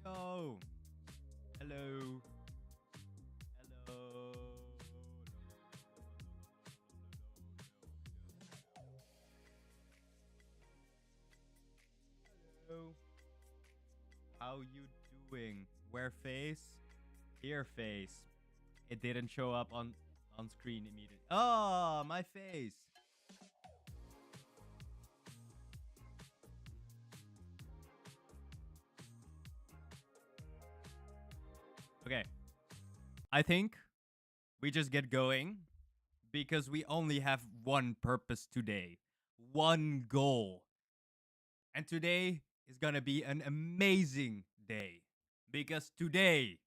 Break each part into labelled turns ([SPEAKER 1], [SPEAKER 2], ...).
[SPEAKER 1] Yo. Hello. Hello. Hello. How you doing? Where face? Here face. It didn't show up on screen immediately. Oh, my face. Okay. I think we just get going because we only have one purpose today. One goal. And today is going to be an amazing day because today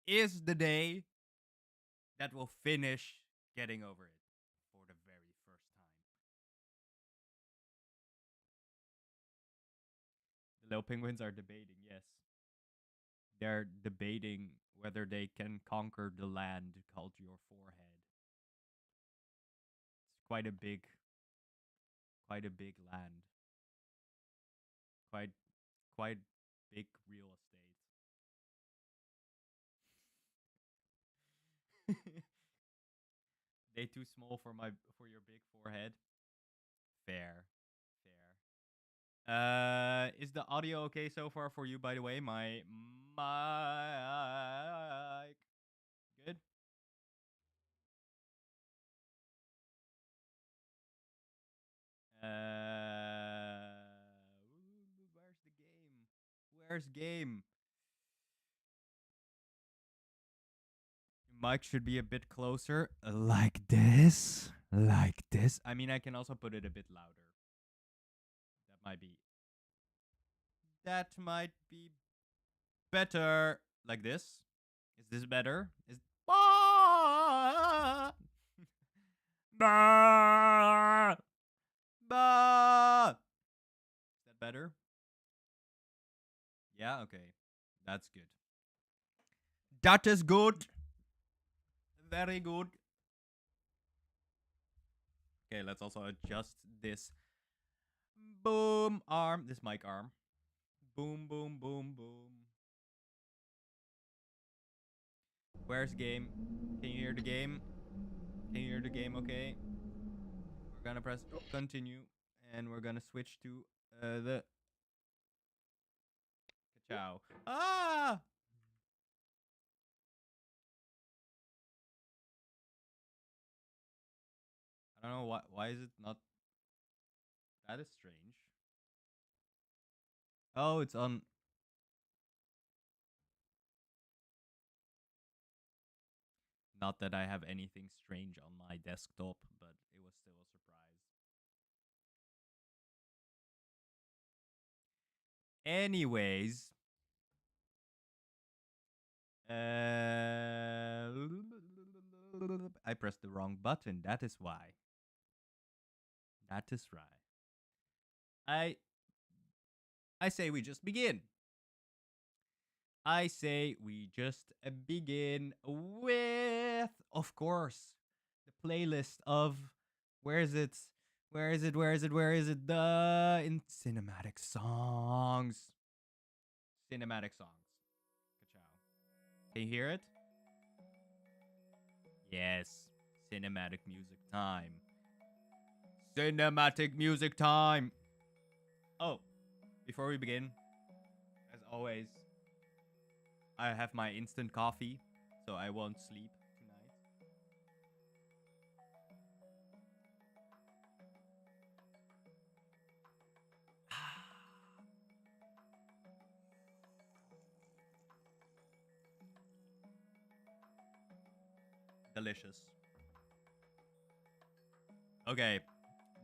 [SPEAKER 1] is the day that will finish getting over it for the very first time. The little penguins are debating, yes. They're debating whether they can conquer the land called your forehead. It's quite a big land. Quite quite big real estate. They too small for your big forehead. Fair. Fair. Is the audio okay so far for you, by the way? My mic. Good? Where's the game? Where's game? Your mic should be a bit closer. Like this. Like this. I mean, I can also put it a bit louder. That might be. That might be better. Like this. Is this better? Is. Bah! Bah! Bah! Is that better? Yeah, okay. That's good. That is good. Very good. Okay, let's also adjust this boom arm, this mic arm. Boom, boom, boom, boom. Where's game? Can you hear the game? Can you hear the game okay? We're gonna press continue and we're gonna switch to the ciao. Ah! I don't know why is it not. That is strange. Oh, it's on. Not that I have anything strange on my desktop, but it was still a surprise. Anyways, I pressed the wrong button. That is why. That is right. I I say we just begin. I say we just begin with, of course, the playlist of where is it? Where is it? Where is it? Where is it? The in cinematic songs. Cinematic songs. Ka-chow. Can you hear it? Yes. Cinematic music time. Cinematic music time. Oh, before we begin, as always, I have my instant coffee, so I won't sleep tonight. Delicious. Okay,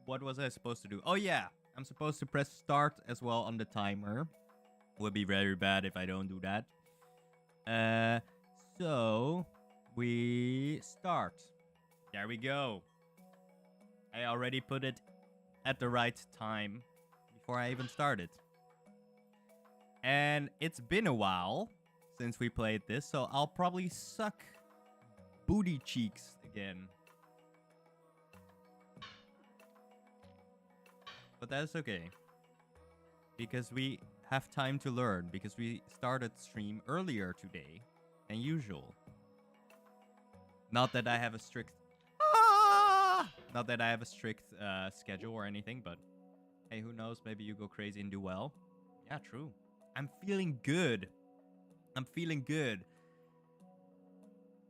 [SPEAKER 1] what was I supposed to do? Oh yeah, I'm supposed to press start as well on the timer. Would be very bad if I don't do that. So we start. There we go. I already put it at the right time before I even started. And it's been a while since we played this, so I'll probably suck booty cheeks again. But that's okay. Because we have time to learn because we started stream earlier today than usual. Not that I have a strict not that I have a strict schedule or anything, but hey, who knows? Maybe you go crazy and do well. Yeah, true. I'm feeling good. I'm feeling good.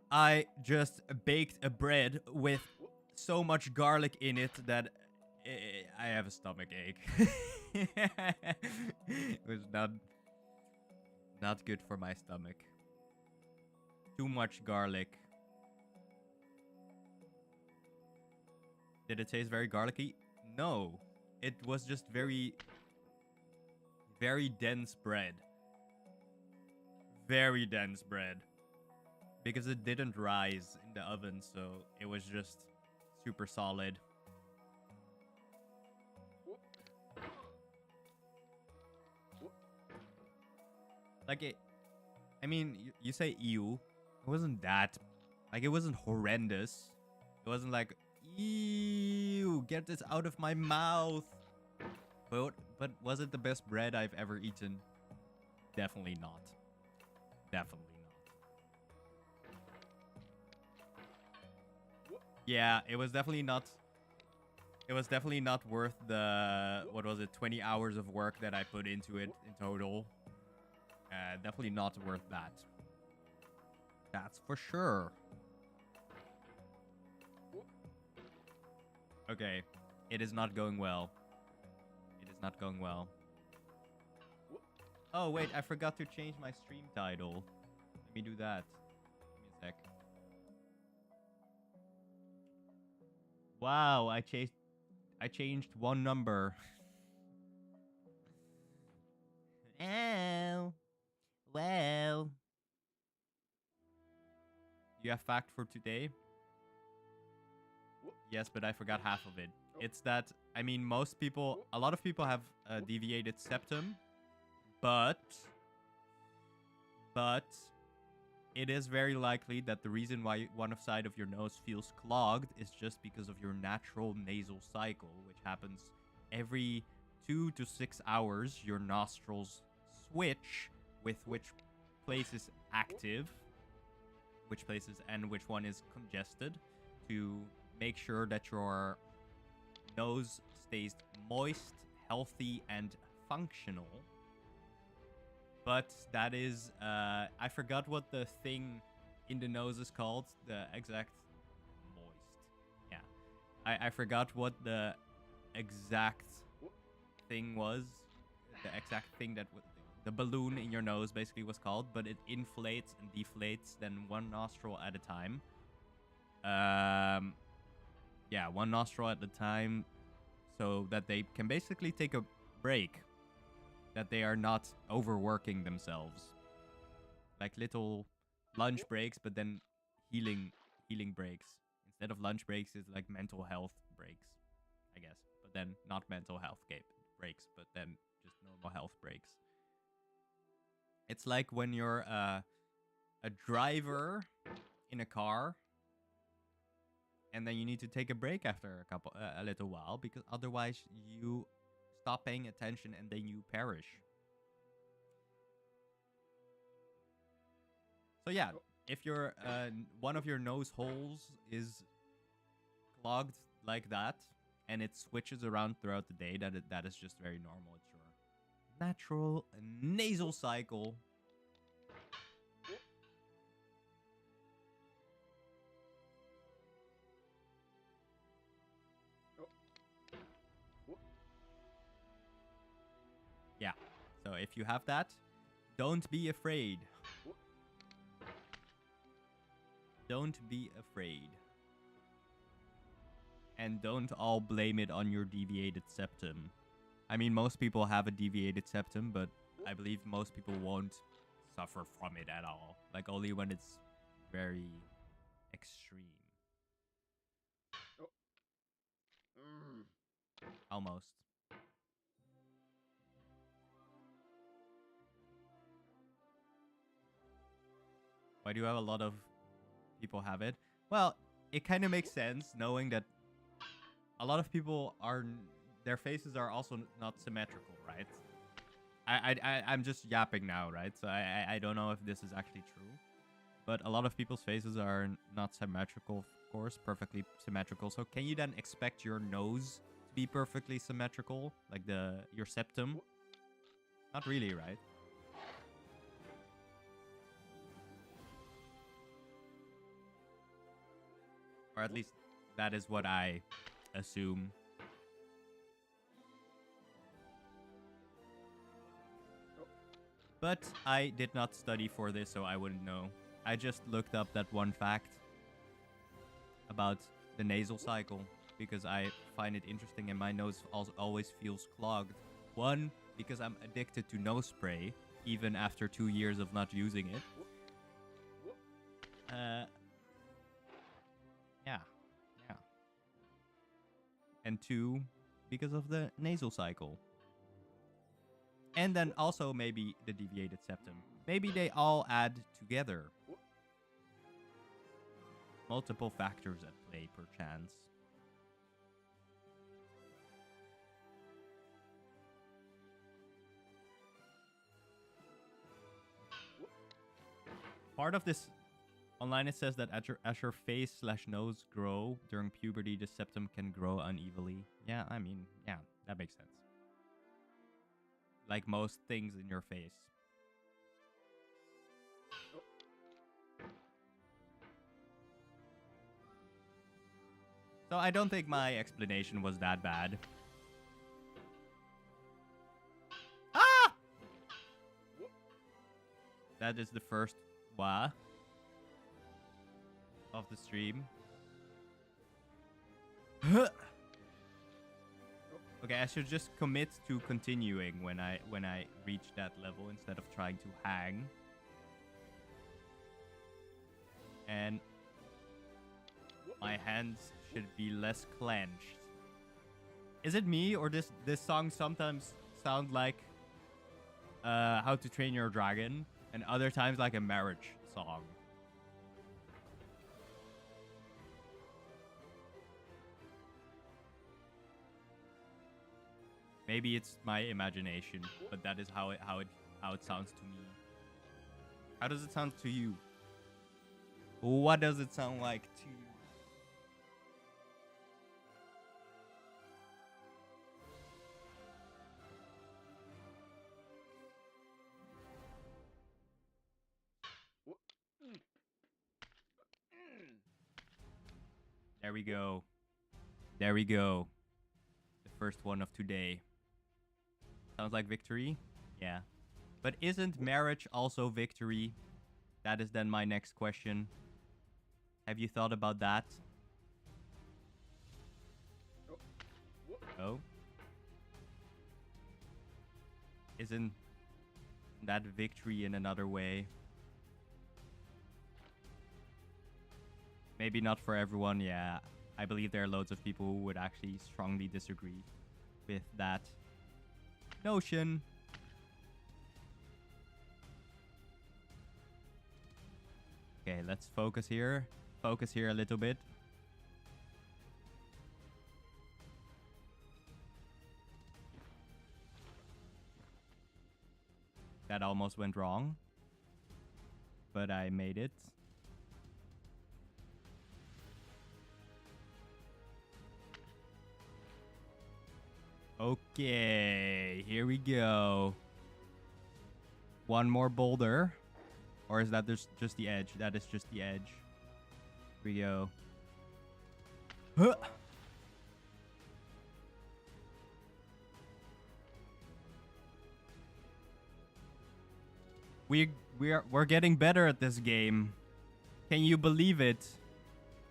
[SPEAKER 1] I just baked a bread with so much garlic in it that I have a stomach ache. It was not good for my stomach. Too much garlic. Did it taste very garlicky? No. It was just very dense bread. Very dense bread. Because it didn't rise in the oven, so it was just super solid. Like it, I mean, you say ew. It wasn't that, like it wasn't horrendous. It wasn't like, ew, get this out of my mouth. But was it the best bread I've ever eaten? Definitely not. Definitely not. Yeah, it was definitely not. It was definitely not worth the, what was it, 20 hours of work that I put into it in total. Definitely not worth that. That's for sure. Okay, it is not going well. It is not going well. Oh, wait, I forgot to change my stream title. Let me do that. Give me a sec. Wow, I changed one number. Oh, well. You have fact for today? Yes, but I forgot half of it. It's that, I mean, a lot of people have a deviated septum, but it is very likely that the reason why one side of your nose feels clogged is just because of your natural nasal cycle, which happens every 2 to 6 hours. Your nostrils switch with which place is active, which places and which one is congested, to make sure that your nose stays moist, healthy, and functional. But that is, I forgot what the thing in the nose is called. The exact moist. Yeah. I forgot what the exact thing was. The exact thing that the balloon in your nose basically was called, but it inflates and deflates then one nostril at a time. Yeah, one nostril at a time, so that they can basically take a break, that they are not overworking themselves, like little lunch breaks, but then healing breaks. Instead of lunch breaks, it's like mental health breaks, I guess, but then not mental health breaks, but then just normal health breaks. It's like when you're a driver in a car, and then you need to take a break after a little while, because otherwise you stop paying attention and then you perish. So yeah, if your one of your nose holes is clogged like that, and it switches around throughout the day, that is just very normal. It's your natural nasal cycle. Yeah, so if you have that, don't be afraid. Don't be afraid. And don't all blame it on your deviated septum. I mean, most people have a deviated septum, but I believe most people won't suffer from it at all. Like, only when it's very extreme. Almost. Why do you have a lot of people have it? Well, it kind of makes sense, knowing that a lot of people their faces are also not symmetrical, right? I'm just yapping now, right? So I don't know if this is actually true. But a lot of people's faces are not symmetrical, of course, perfectly symmetrical. So can you then expect your nose to be perfectly symmetrical? Like your septum? Not really, right? Or at least that is what I assume. But I did not study for this, so I wouldn't know. I just looked up that one fact about the nasal cycle because I find it interesting and my nose always feels clogged. One, because I'm addicted to nose spray, even after 2 years of not using it. Yeah. And two, because of the nasal cycle. And then also maybe the deviated septum. Maybe they all add together. Multiple factors at play, perchance. Part of this online, it says that as your face/nose grow during puberty, the septum can grow unevenly. Yeah, I mean, yeah, that makes sense. Like most things in your face. So I don't think my explanation was that bad. Ah! That is the first wah of the stream. Okay, I should just commit to continuing when I reach that level instead of trying to hang. And my hands should be less clenched. Is it me or this song sometimes sound like How to Train Your Dragon and other times like a marriage song? Maybe it's my imagination, but that is how it sounds to me. How does it sound to you? What does it sound like to you? There we go. There we go. The first one of today. Sounds like victory? Yeah. But isn't marriage also victory? That is then my next question. Have you thought about that? Oh? Isn't that victory in another way? Maybe not for everyone, yeah. I believe there are loads of people who would actually strongly disagree with that notion. Okay, let's focus here. Focus here a little bit. That almost went wrong. But I made it. Okay, here we go. One more boulder. Or is that just the edge? That is just the edge. Here we go. Huh. We're getting better at this game. Can you believe it?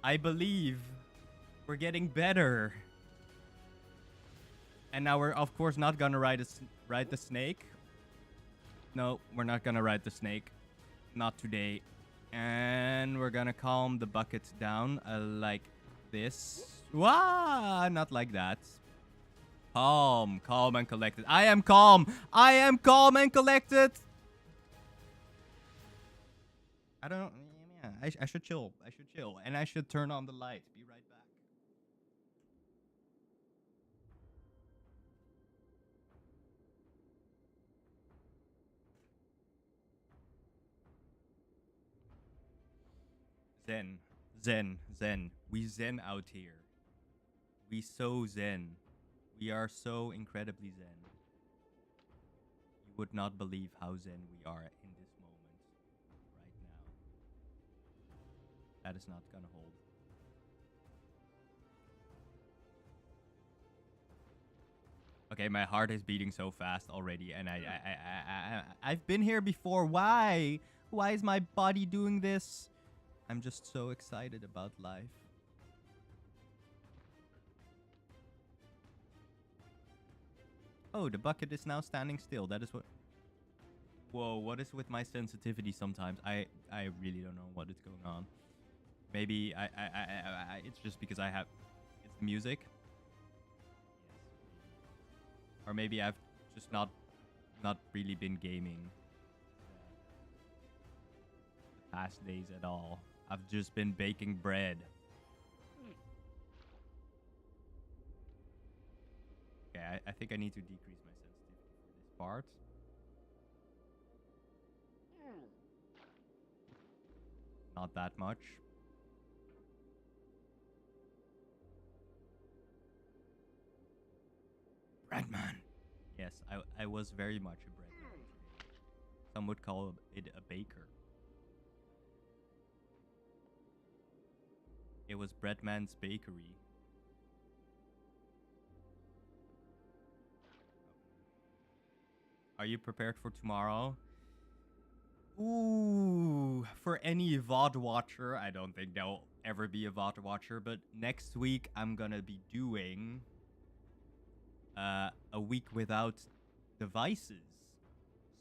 [SPEAKER 1] I believe we're getting better. And now we're of course not gonna ride the snake. No, we're not gonna ride the snake. Not today. And we're gonna calm the bucket down like this. Wah! Not like that. Calm and collected. I am calm and collected. I don't. Yeah, I should chill. And I should turn on the light. Be right back. Zen. Zen. Zen. We zen out here. We so zen. We are so incredibly zen. You would not believe how zen we are in this moment right now. That is not gonna hold. Okay, my heart is beating so fast already, and I've been here before. Why? Why is my body doing this? I'm just so excited about life. Oh, the bucket is now standing still. That is what... Whoa, what is with my sensitivity sometimes? I really don't know what is going on. Maybe it's just because I have... It's music. Yes. Or maybe I've just not really been gaming the past days at all. I've just been baking bread. Okay, I think I need to decrease my sensitivity for this part. Not that much. Breadman. Yes, I was very much a breadman today. Some would call it a baker. It was Breadman's Bakery. Are you prepared for tomorrow? Ooh, for any VOD watcher, I don't think there'll ever be a VOD watcher, but next week I'm gonna be doing a week without devices.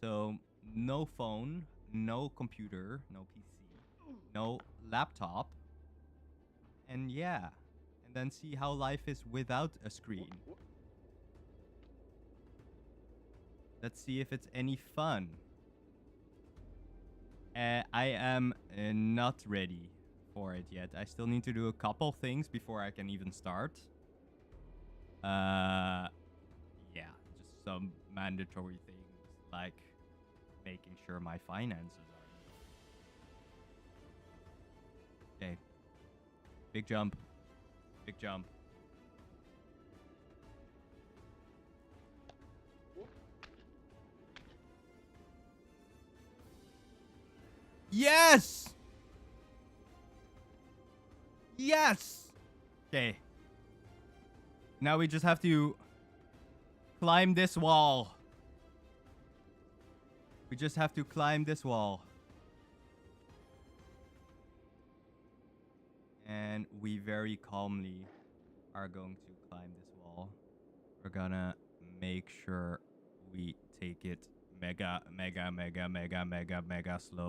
[SPEAKER 1] So no phone, no computer, no PC, no laptop. And yeah, and then see how life is without a screen. Let's see if it's any fun. I am not ready for it yet. I still need to do a couple things before I can even start. Yeah, just some mandatory things like making sure my finances are. Okay. Big jump. Big jump. Yes! Yes! Okay. Now we just have to climb this wall. We just have to climb this wall. And we very calmly are going to climb this wall. We're gonna make sure we take it mega slow.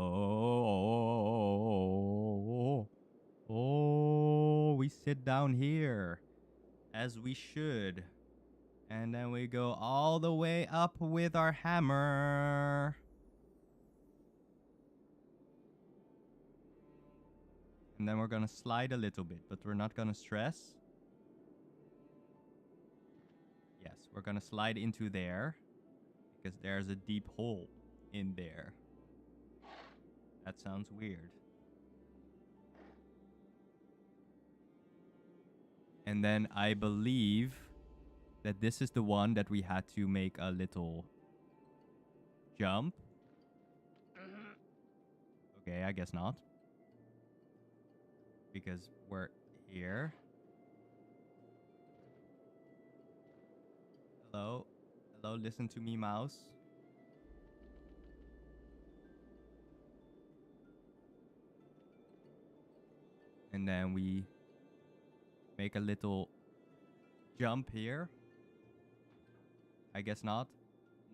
[SPEAKER 1] Oh, we sit down here as we should. And then we go all the way up with our hammer. And then we're gonna slide a little bit, but we're not gonna stress. Yes, we're gonna slide into there because there's a deep hole in there. That sounds weird. And then I believe that this is the one that we had to make a little jump. Okay, I guess not. Because we're here. Hello? Hello, listen to me, mouse. And then we make a little jump here. I guess not.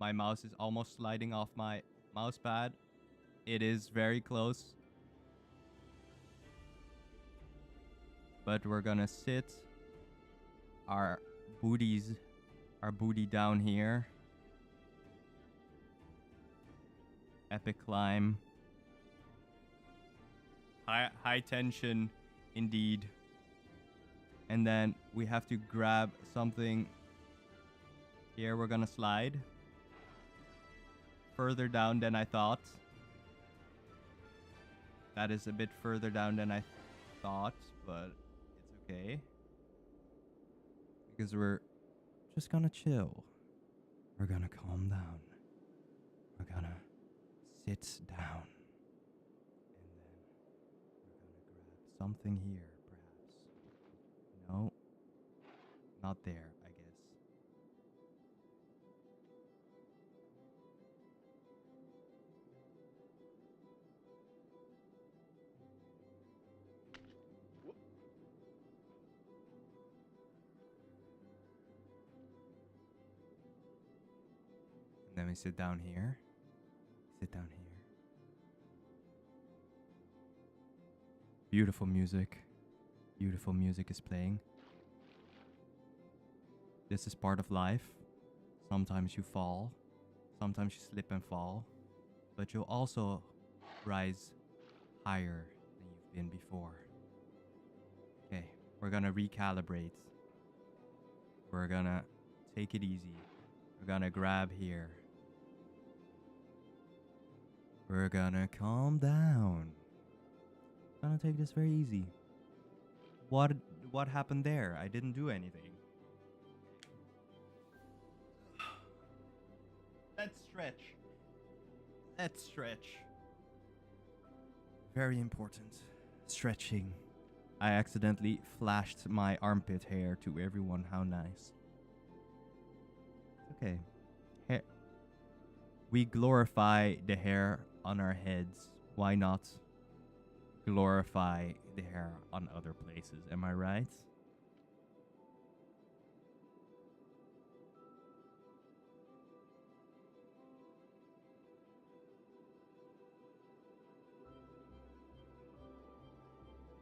[SPEAKER 1] My mouse is almost sliding off my mouse pad. It is very close. But we're gonna sit our booty down here. Epic climb. High tension indeed. And then we have to grab something. Here we're gonna slide. Further down than I thought. That is a bit further down than I thought, but it's okay. Because we're just gonna chill. We're gonna calm down. We're gonna sit down. And then we're gonna grab something here, perhaps. No, not there, I guess. And then we sit down here. Sit down here. Beautiful music. Beautiful music is playing. This is part of life. Sometimes you fall. Sometimes you slip and fall. But you'll also rise higher than you've been before. Okay, we're gonna recalibrate. We're gonna take it easy. We're gonna grab here. We're gonna calm down. Gonna take this very easy. What happened there? I didn't do anything. Let's stretch. Let's stretch. Very important. Stretching. I accidentally flashed my armpit hair to everyone. How nice. Okay. Hair. We glorify the hair on our heads. Why not glorify the hair on other places? Am I right?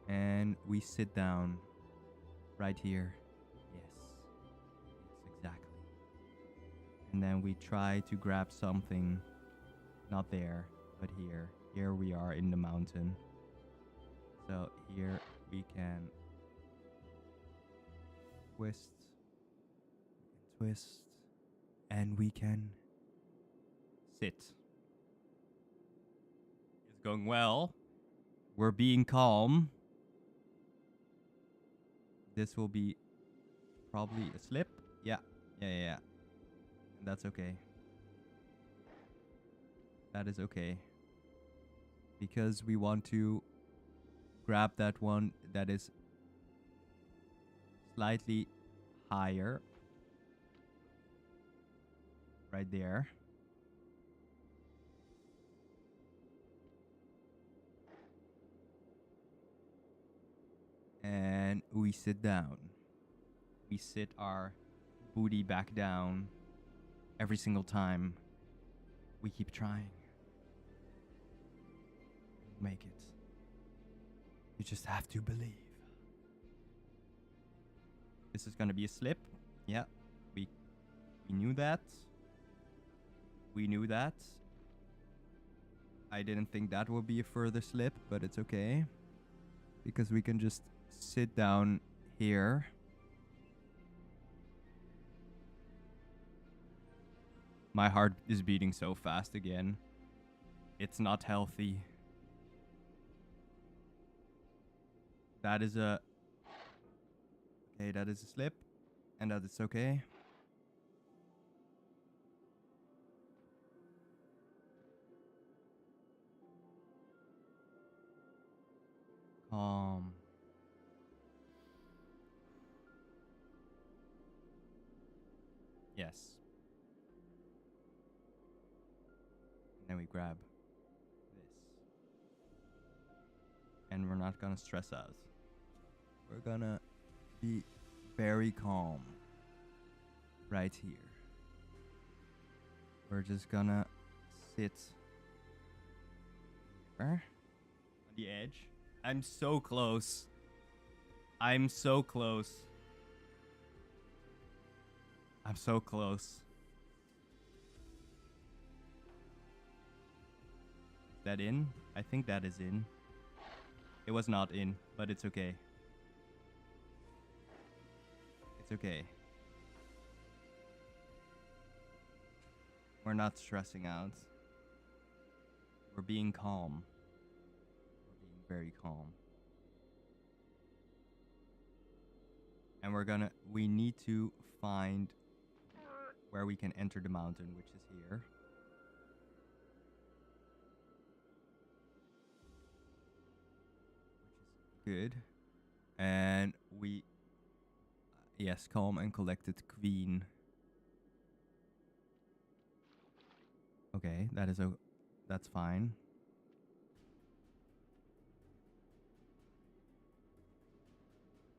[SPEAKER 1] And we sit down right here. Yes. Yes, exactly. And then we try to grab something. Not there, but here. Here we are in the mountain. So here we can twist. Twist. And we can sit. It's going well. We're being calm. This will be probably a slip. Yeah. And that's okay. That is okay. Because we want to grab that one that is slightly higher. Right there. And we sit down. We sit our booty back down every single time. We keep trying. Make it. You just have to believe. This is gonna be a slip. Yeah, we knew that. We knew that. I didn't think that would be a further slip, but it's okay. Because we can just sit down here. My heart is beating so fast again. It's not healthy. That is a... Okay, that is a slip. And that is okay. Calm. Yes. And then we grab this. And we're not gonna stress out. We're gonna be very calm. Right here. We're just gonna sit. Where? On the edge. I'm so close. I'm so close. I'm so close. Is that in? I think that is in. It was not in, but it's okay. It's okay. We're not stressing out. We're being calm. We're being very calm. And we need to find where we can enter the mountain, which is here. Which is good. And yes, calm and collected queen. Okay, that's fine.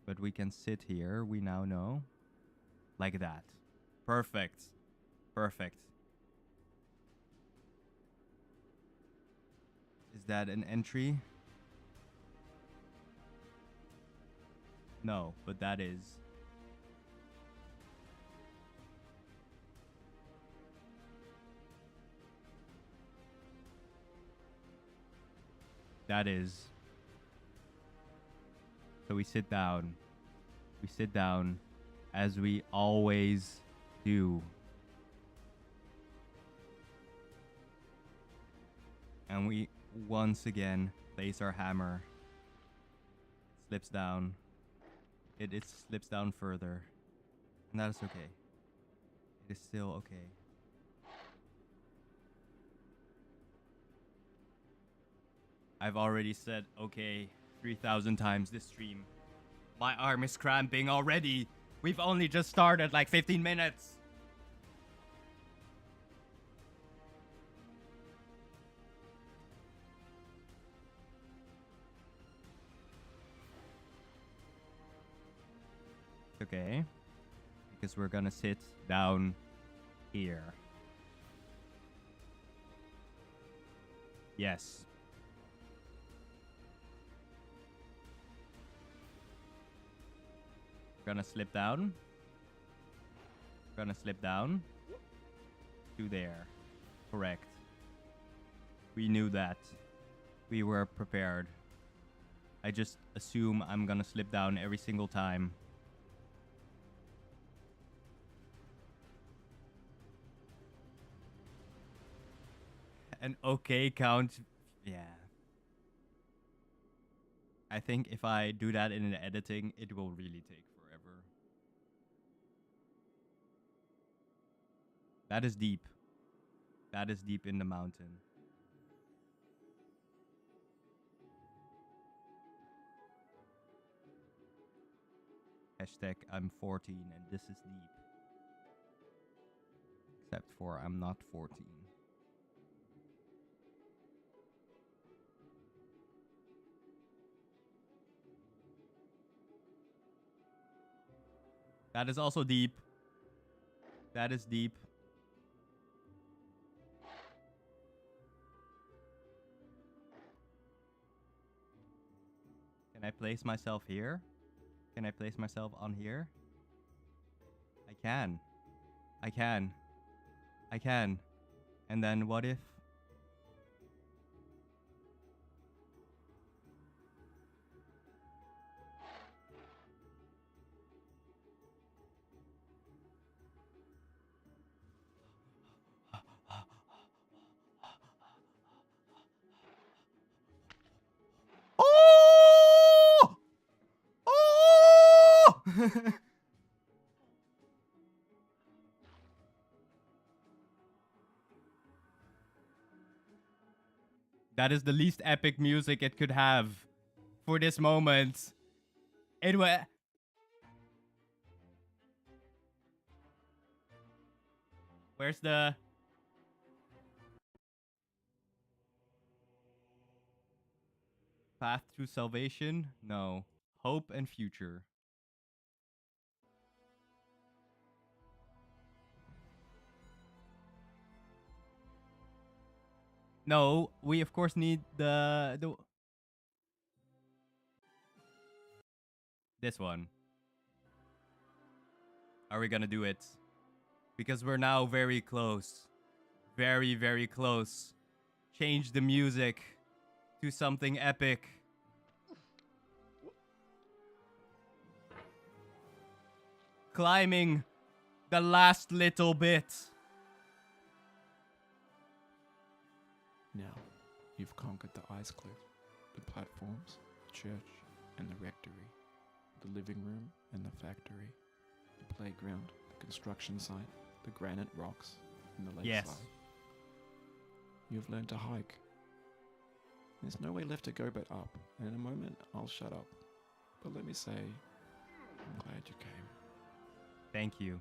[SPEAKER 1] But we can sit here, we now know. Like that. Perfect. Perfect. Is that an entry? No, but that is. That is. So we sit down. We sit down as we always do. And we once again place our hammer. It slips down. It slips down further. And that is okay. It is still okay. I've already said okay 3,000 times this stream. My arm is cramping already. We've only just started like 15 minutes. Okay. Because we're gonna sit down here. Yes. Gonna slip down. Gonna slip down. To there. Correct. We knew that. We were prepared. I just assume I'm gonna slip down every single time. An okay count. Yeah. I think if I do that in the editing, it will really take forever. That is deep. That is deep in the mountain. Hashtag I'm 14 and this is deep. Except for I'm not 14. That is also deep. That is deep. Can I place myself here? Can I place myself on here? I can. I can. I can. And then what if? Oh! Oh! That is the least epic music it could have for this moment. It was. Where's the path to salvation? No. Hope and future. No, we of course need the this one. Are we gonna do it? Because we're now very close. Very, very close. Change the music to something epic. Climbing the last little bit.
[SPEAKER 2] Now, you've conquered the ice cliff. The platforms, the church and the rectory, the living room and the factory, the playground, the construction site, the granite rocks, and the lakeside.
[SPEAKER 1] Yes.
[SPEAKER 2] You have learned to hike. There's no way left to go but up, and in a moment I'll shut up. But let me say, I'm glad you came.
[SPEAKER 1] Thank you.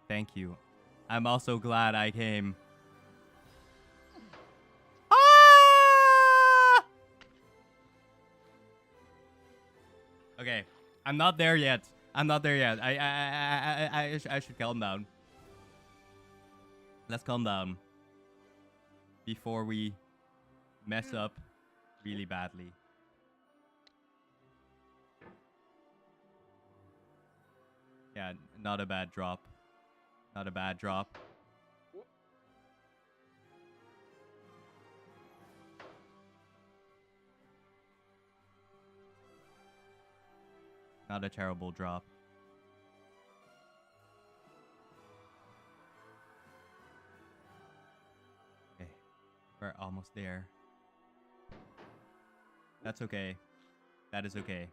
[SPEAKER 1] Thank you. I'm also glad I came. Ah! Okay, I'm not there yet. I'm not there yet. I should calm down. Let's calm down before we mess up really badly. Yeah, not a bad drop. Not a bad drop. Not a terrible drop. Okay, we're almost there. That's okay. That is okay.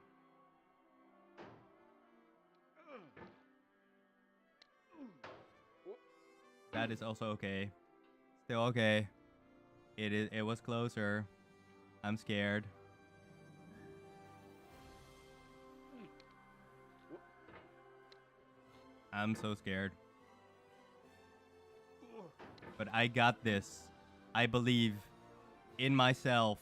[SPEAKER 1] That is also okay. Still okay. It was closer. I'm scared. I'm so scared. But I got this. I believe in myself.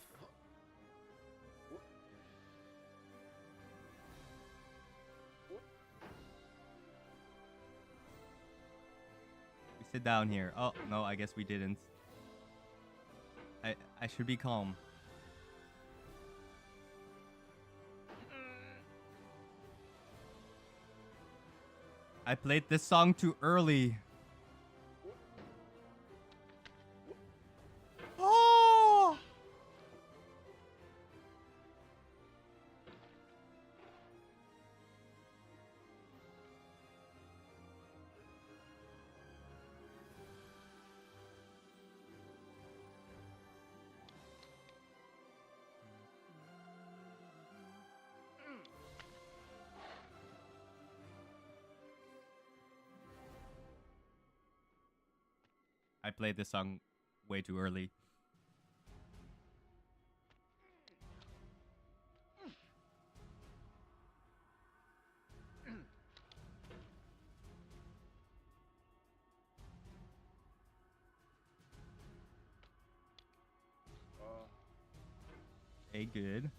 [SPEAKER 1] We sit down here. Oh, no, I guess we didn't. I should be calm. I played this song too early. Oh! I played this song way too early. Hey, good.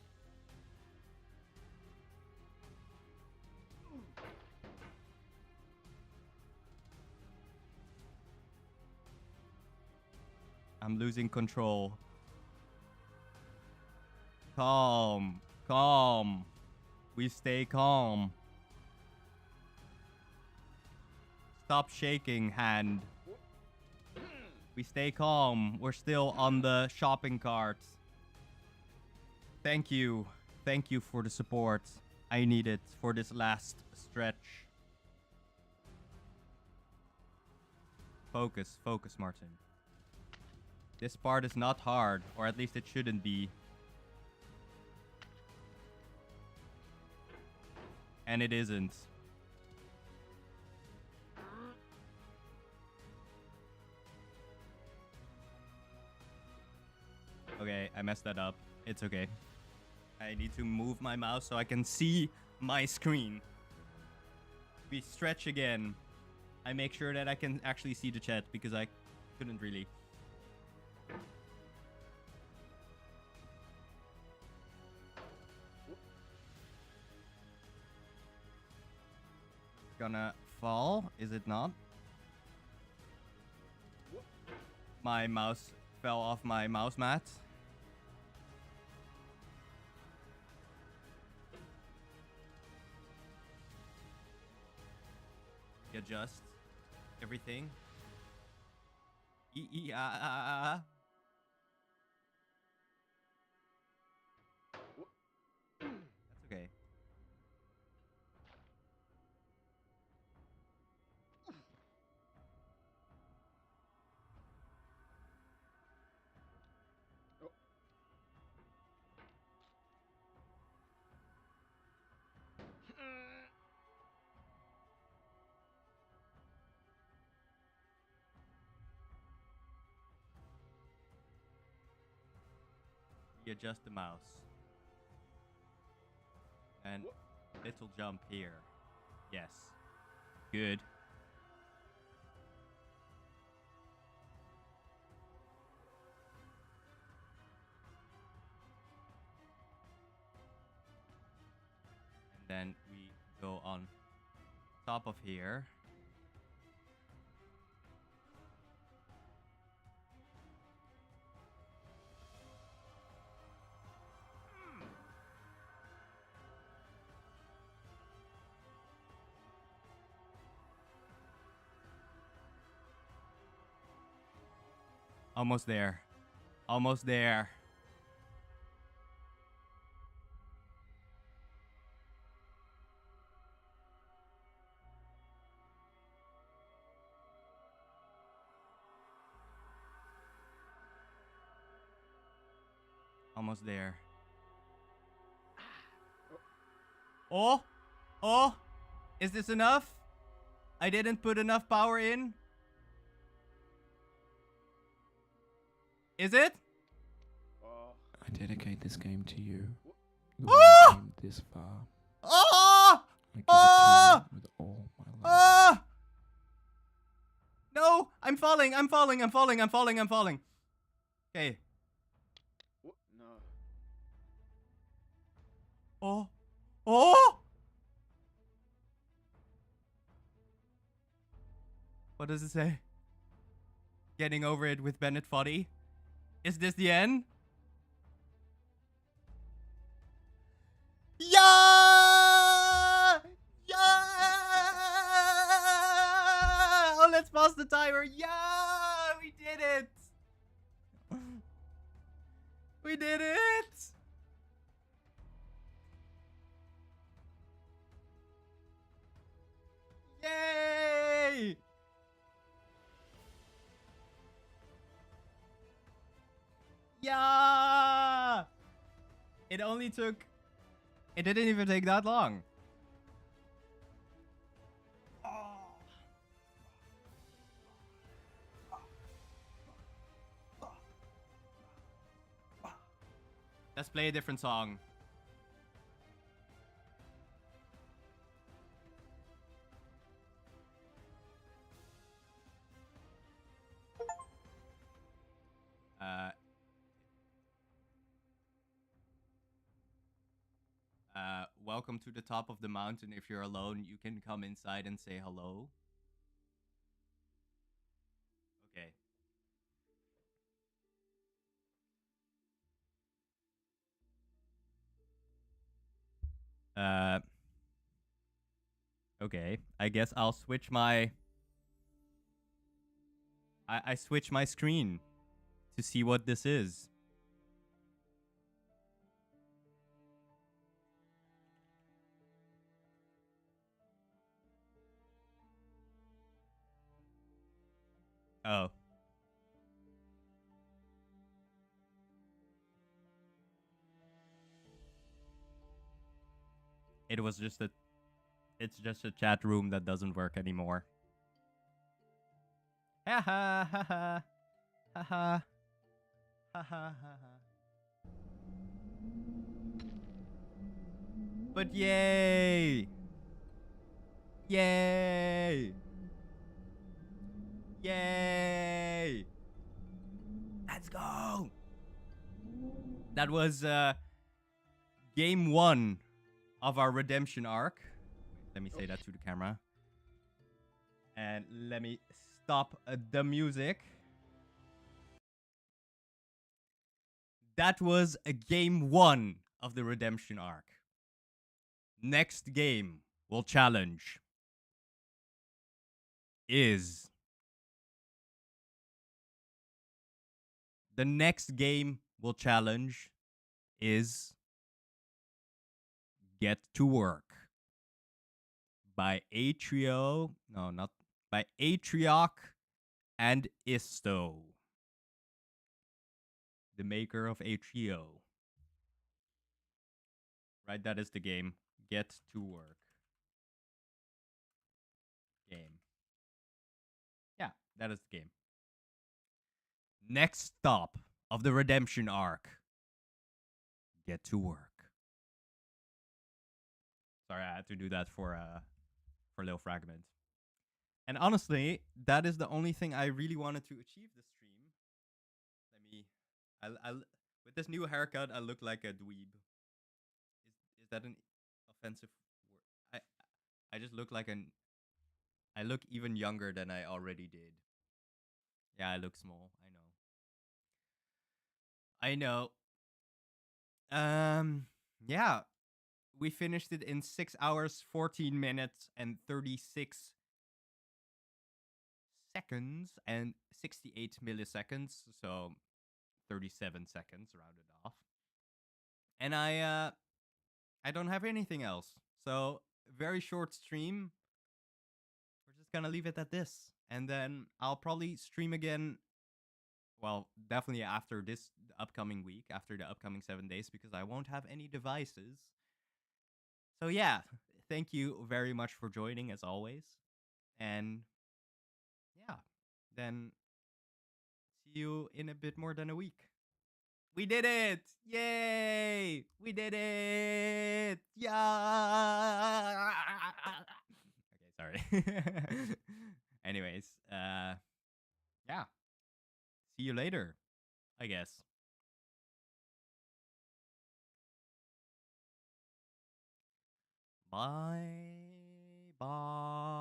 [SPEAKER 1] I'm losing control. Calm. Calm. We stay calm. Stop shaking, hand. We stay calm. We're still on the shopping cart. Thank you. Thank you for the support. I need it for this last stretch. Focus. Focus, Martin. This part is not hard, or at least it shouldn't be. And it isn't. Okay, I messed that up. It's okay. I need to move my mouse so I can see my screen. We stretch again. I make sure that I can actually see the chat because I couldn't really. Gonna fall, is it not? My mouse fell off my mouse mat. Adjust everything. That's okay. you adjust the mouse. And little jump here. Yes. Good. And then we go on top of here. Almost there. Almost there. Almost there. Oh! Oh! Is this enough? I didn't put enough power in. Is it?
[SPEAKER 2] I dedicate this game to you. You
[SPEAKER 1] Ah!
[SPEAKER 2] came this far.
[SPEAKER 1] Oh!
[SPEAKER 2] I give
[SPEAKER 1] Ah!
[SPEAKER 2] it to you with all my love.
[SPEAKER 1] Ah! No! I'm falling! I'm falling! I'm falling! I'm falling! I'm falling! Okay.
[SPEAKER 3] No.
[SPEAKER 1] Oh! Oh! What does it say? Getting over it with Bennett Foddy. Is this the end? Yeah! Yeah! Oh, let's pause the timer. Yeah! We did it! We did it! Yay! Yeah! It only took... It didn't even take that long. Let's play a different song. Welcome to the top of the mountain. If you're alone, you can come inside and say hello. Okay. Okay. I guess I'll switch my... I switch my screen to see what this is. Oh. It was just a... It's just a chat room that doesn't work anymore. Ha ha ha ha. Ha ha. Ha ha ha ha. But yay! Yay! Yay! Let's go! That was game 1 of our redemption arc. Let me say that to the camera. And let me stop the music. That was a game 1 of the redemption arc. Next game will challenge is... The next game will challenge is Get to Work by Atrio. No, not by Atrioc and Isto, the maker of Atrio. Right, that is the game. Get to Work. Game. Yeah, that is the game. Next stop of the redemption arc get to work. Sorry, I had to do that for a little fragment. And honestly, that is the only thing I really wanted to achieve this stream. Let me, I with this new haircut, I look like a dweeb. Is that an offensive word? I just look like an. I look even younger than I already did. Yeah, I look small. I know. Yeah, we finished it in 6 hours, 14 minutes, and 36 seconds, and 68 milliseconds. So 37 seconds rounded off. And I don't have anything else. So very short stream. We're just gonna leave it at this, and then I'll probably stream again. Well, definitely after this upcoming week, after the upcoming 7 days, because I won't have any devices. So yeah, thank you very much for joining as always, and yeah, then see you in a bit more than a week. We did it! Yay! We did it! Yeah! Okay, sorry. Anyways, yeah. See you later, I guess. Bye. Bye.